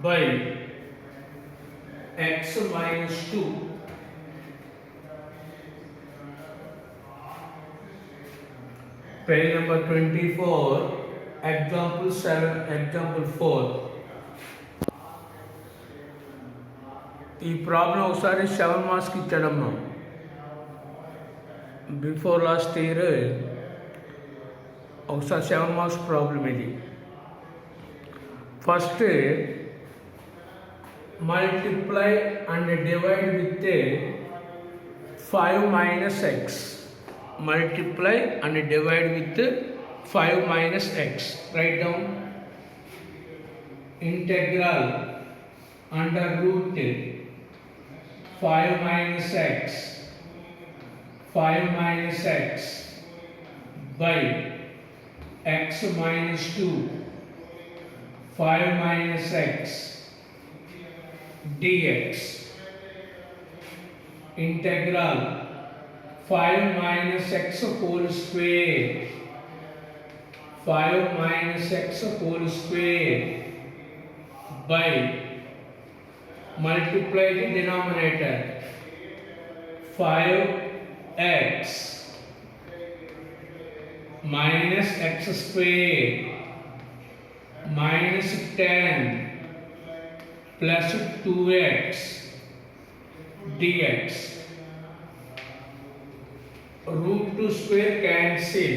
by x minus 2. Page number 24, example 7, example 4. ఈ problem ఒకసారి 7 మార్క్స్కి ఇచ్చాడమ్మా. బిఫోర్ లాస్ట్ ఇయర్ ఒకసారి 7 మార్క్స్ ప్రాబ్లం ఇది. First multiply and divide with 5 minus x. Multiply and divide with 5 minus x. Write down integral under root 5 minus x 5 minus x by x minus 2 5 minus x dx. Integral 5 minus x whole square 5 minus x whole square by multiply the denominator 5x minus x square minus 10 plus 2x dx. Root 2 square cancel.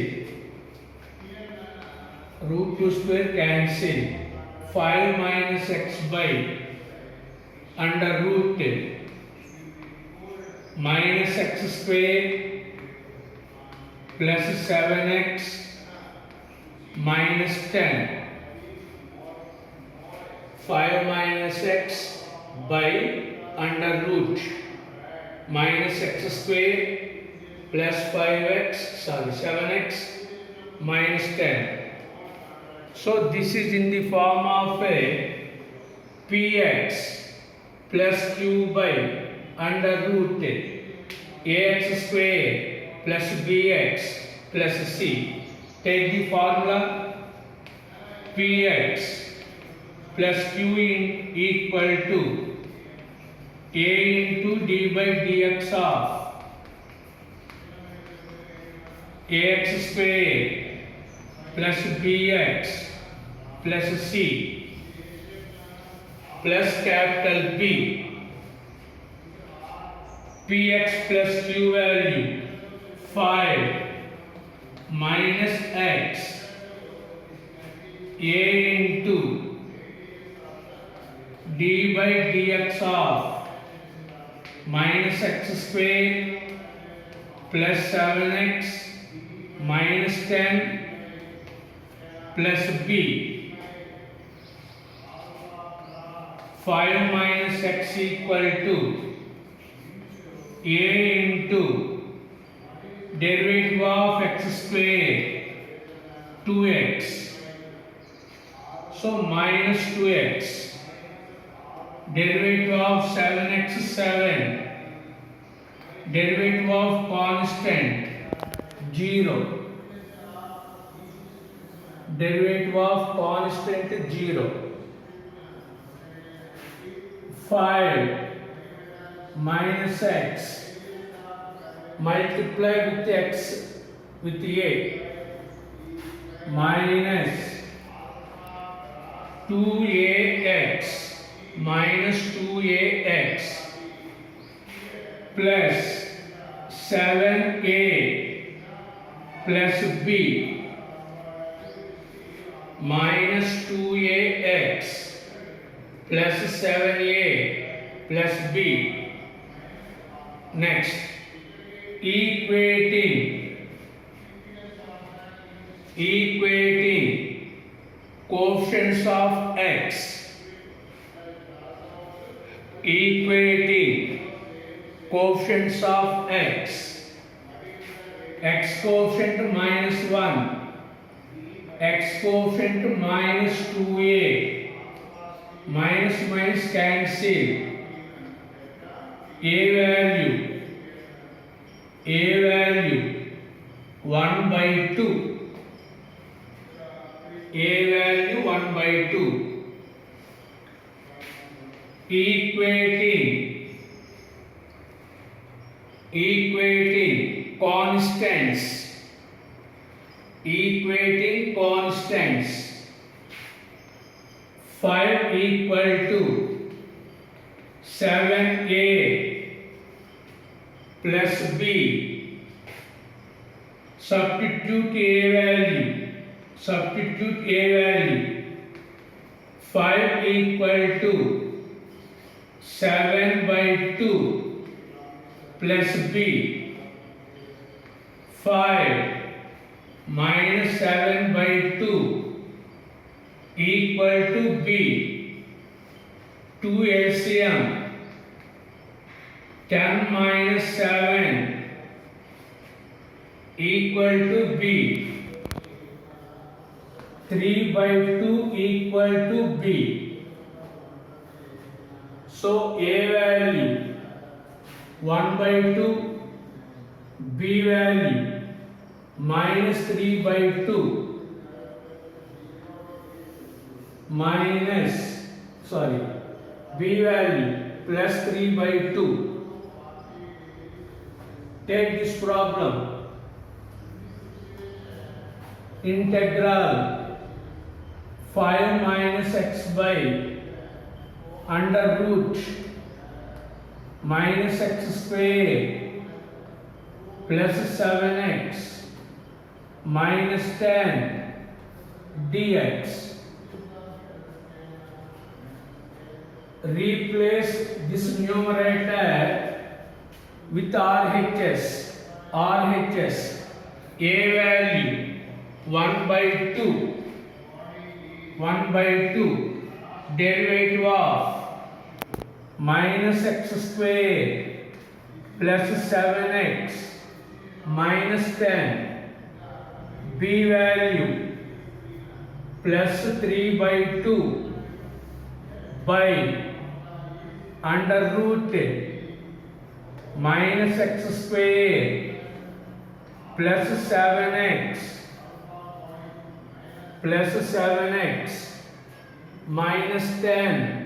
Root 2 square cancel. 5 minus x by under root minus x square plus 7x minus 10. 5 minus x by under root minus x square plus 7x minus 10. So this is in the form of a px plus q by under root ax square plus bx plus c. Take the formula px plus q equal to a into d by dx of ax square plus bx plus c plus capital P. Px plus q value 5 minus x a into d by dx of minus x square plus 7x minus 10 plus b. 5 minus x equal to a into derivative of x square 2x. So minus 2x. Derivative of 7x 7. Derivative of constant 0. Derivative of constant 0. 5 minus x multiply with x with a minus 2ax minus 2ax plus 7a plus b minus 2ax plus 7a plus b. Next, equating coefficients of x. Equating coefficients of x. X coefficient minus 1, x coefficient minus 2a, minus minus cancel. A value 1 by 2. A value 1 by 2. equating constants 5 equal to 7a plus b. Substitute a value. 5 equal to 7 by 2 plus b. 5 minus 7 by 2 equal to b. 2 LCM. 10 minus 7 equal to b. 3 by 2 equal to b. So a value 1 by 2, b value minus 3 by 2 b value plus 3 by 2. Take this problem. Integral 5 minus x by under root minus x square plus 7x minus 10 dx. Replace this numerator with RHS. A value 1 by 2 derivative of minus x square plus 7x minus 10 b value plus 3 by 2 by under root minus x square plus 7x minus 10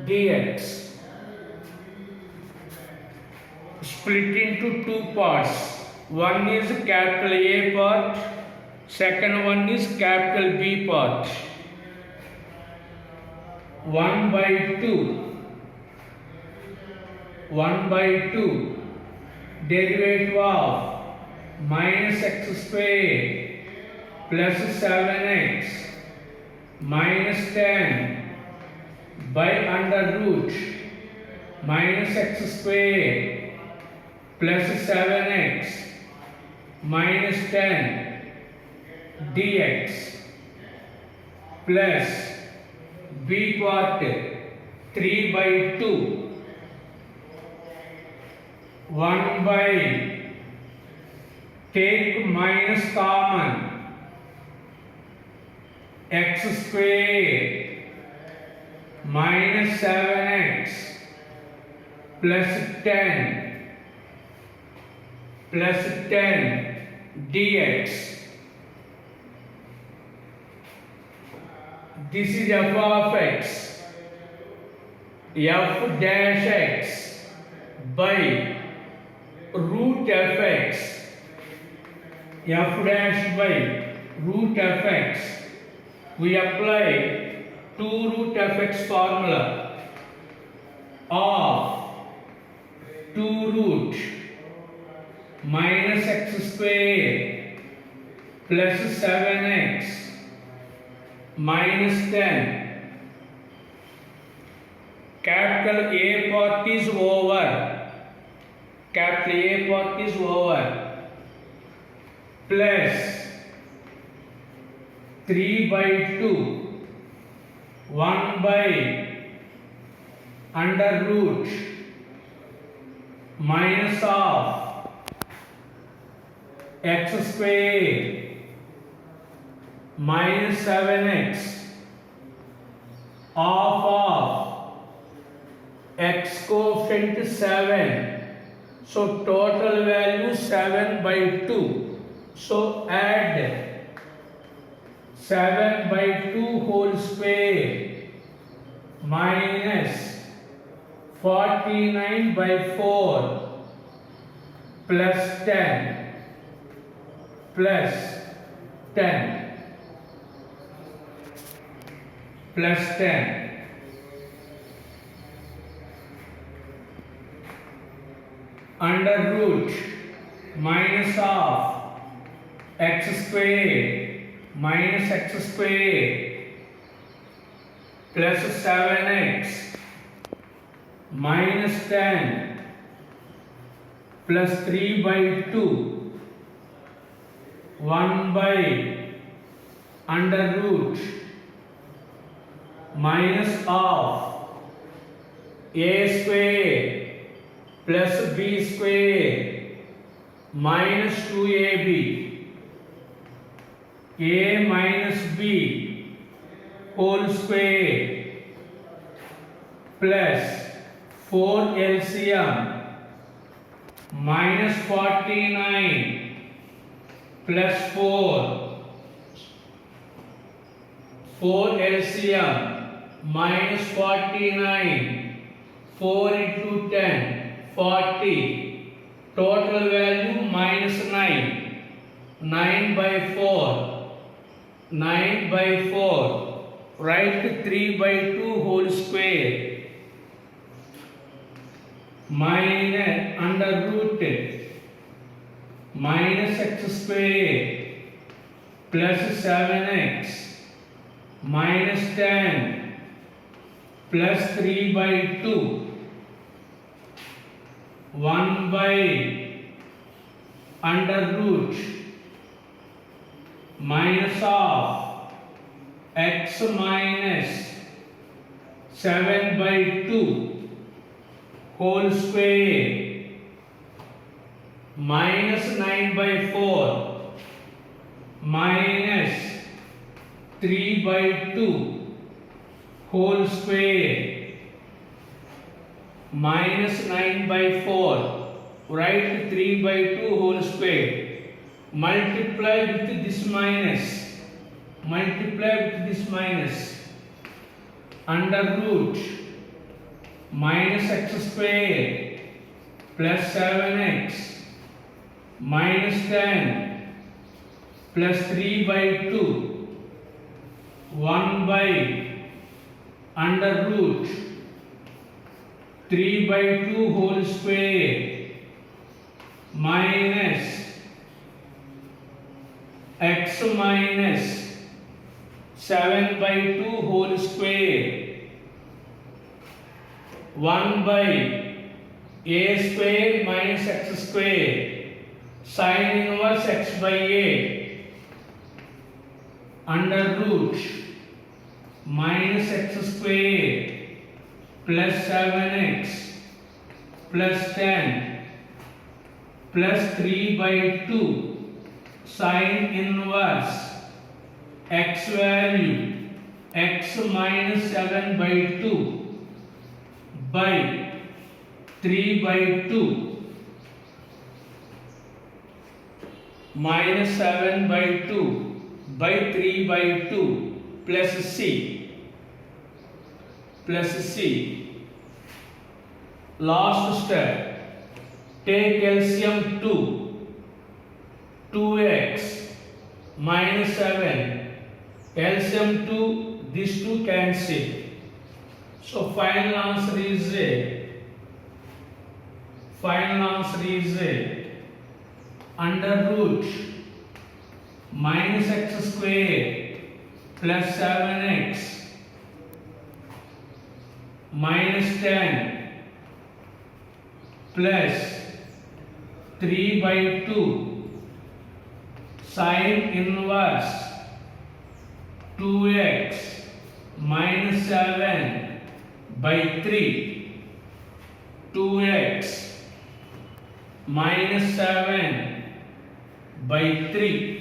dx. Split into two parts. One is capital A part, second one is capital B part. 1 by 2 derivative of minus x square plus 7x minus 10 by under root minus x square plus 7x minus 10 dx plus b part 3 by 2 1 by take minus common x square minus 7x plus 10 dx. This is f of x, f dash x by root fx, f dash by root fx. We apply 2 root fx formula of 2 root minus x square plus 7x minus 10. Capital A part is over. Plus 3 by 2 1 by under root minus of x square minus 7x half of x coefficient 7. So total value 7 by 2. So add 7 by 2 whole square minus 49 by 4 plus 10 plus 10 plus 10 under root minus of x square minus x square plus 7x minus 10 plus 3 by 2 1 by under root minus of a square plus b square minus 2ab a minus b whole square plus 4 LCM minus 49 plus 4 LCM minus 49 4 into 10 40 total value minus 9 9 by 4 9 by 4 write 3 by 2 whole square minus under root minus x square plus 7x minus 10 plus 3 by 2 1 by under root minus of x minus 7 by 2 whole square minus 9 by 4 minus 3 by 2 whole square minus 9 by 4 write 3 by 2 whole square multiply with this minus under root minus x square plus 7x minus 10 plus 3 by 2 1 by under root 3 by 2 whole square minus x minus 7 by 2 whole square 1 by a square minus x square sin inverse x by a under root minus x square plus 7x plus 10 plus 3 by 2 sin inverse x value x minus 7 by 2 by 3 by 2 minus 7 by 2 by 3 by 2 plus c last step take LCM 2x minus 7 LCM 2 these two cancel so final answer is under root minus x square plus 7x minus 10 plus 3 by 2 sin inverse 2x minus 7 by 3 2x minus 7 by 3